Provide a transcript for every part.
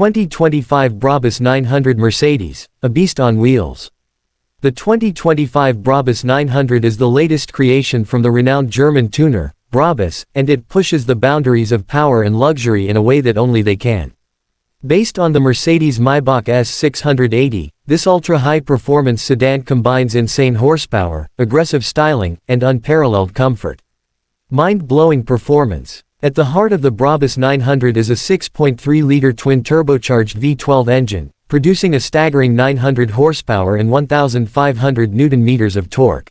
2025 BRABUS 900 Mercedes, a beast on wheels. The 2025 BRABUS 900 is the latest creation from the renowned German tuner, BRABUS, and it pushes the boundaries of power and luxury in a way that only they can. Based on the Mercedes-Maybach S680, this ultra-high-performance sedan combines insane horsepower, aggressive styling, and unparalleled comfort. Mind-blowing performance. At the heart of the BRABUS 900 is a 6.3-liter twin-turbocharged V12 engine, producing a staggering 900 horsepower and 1,500 Nm of torque.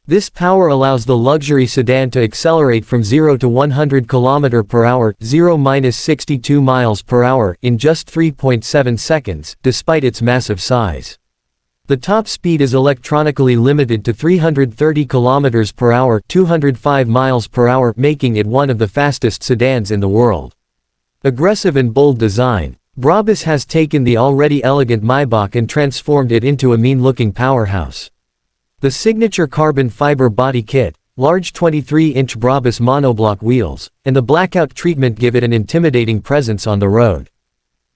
This power allows the luxury sedan to accelerate from 0 to 100 km/h, 0–62 mph, in just 3.7 seconds, despite its massive size. The top speed is electronically limited to 330 km/h, 205 mph, making it one of the fastest sedans in the world. Aggressive and bold design. BRABUS has taken the already elegant Maybach and transformed it into a mean-looking powerhouse. The signature carbon fiber body kit, large 23-inch BRABUS monoblock wheels, and the blackout treatment give it an intimidating presence on the road.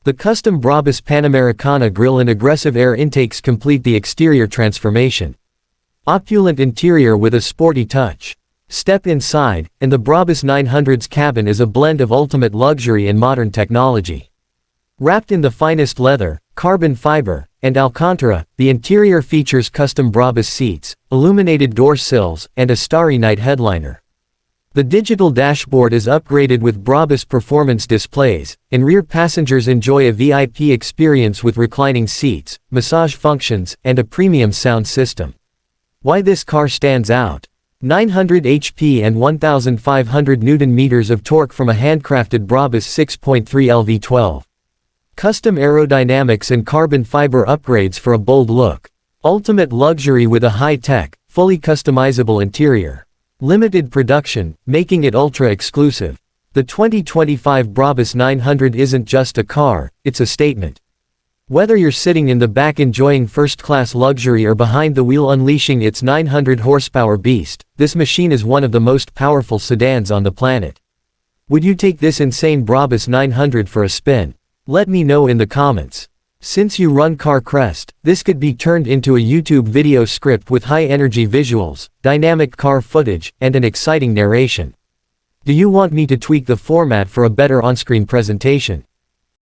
The custom BRABUS Panamericana grille and aggressive air intakes complete the exterior transformation. Opulent interior with a sporty touch. Step inside, and the BRABUS 900's cabin is a blend of ultimate luxury and modern technology. Wrapped in the finest leather, carbon fiber, and Alcantara, the interior features custom BRABUS seats, illuminated door sills, and a starry night headliner. The digital dashboard is upgraded with BRABUS performance displays, and rear passengers enjoy a VIP experience with reclining seats, massage functions, and a premium sound system. Why this car stands out? 900 HP and 1,500 Nm of torque from a handcrafted BRABUS 6.3L V12. Custom aerodynamics and carbon fiber upgrades for a bold look. Ultimate luxury with a high-tech, fully customizable interior. Limited production, making it ultra-exclusive. The 2025 BRABUS 900 isn't just a car, it's a statement. Whether you're sitting in the back enjoying first-class luxury or behind the wheel unleashing its 900 horsepower beast, this machine is one of the most powerful sedans on the planet. Would you take this insane BRABUS 900 for a spin? Let me know in the comments. Since you run Car Crest, this could be turned into a YouTube video script with high-energy visuals, dynamic car footage, and an exciting narration. Do you want me to tweak the format for a better on-screen presentation?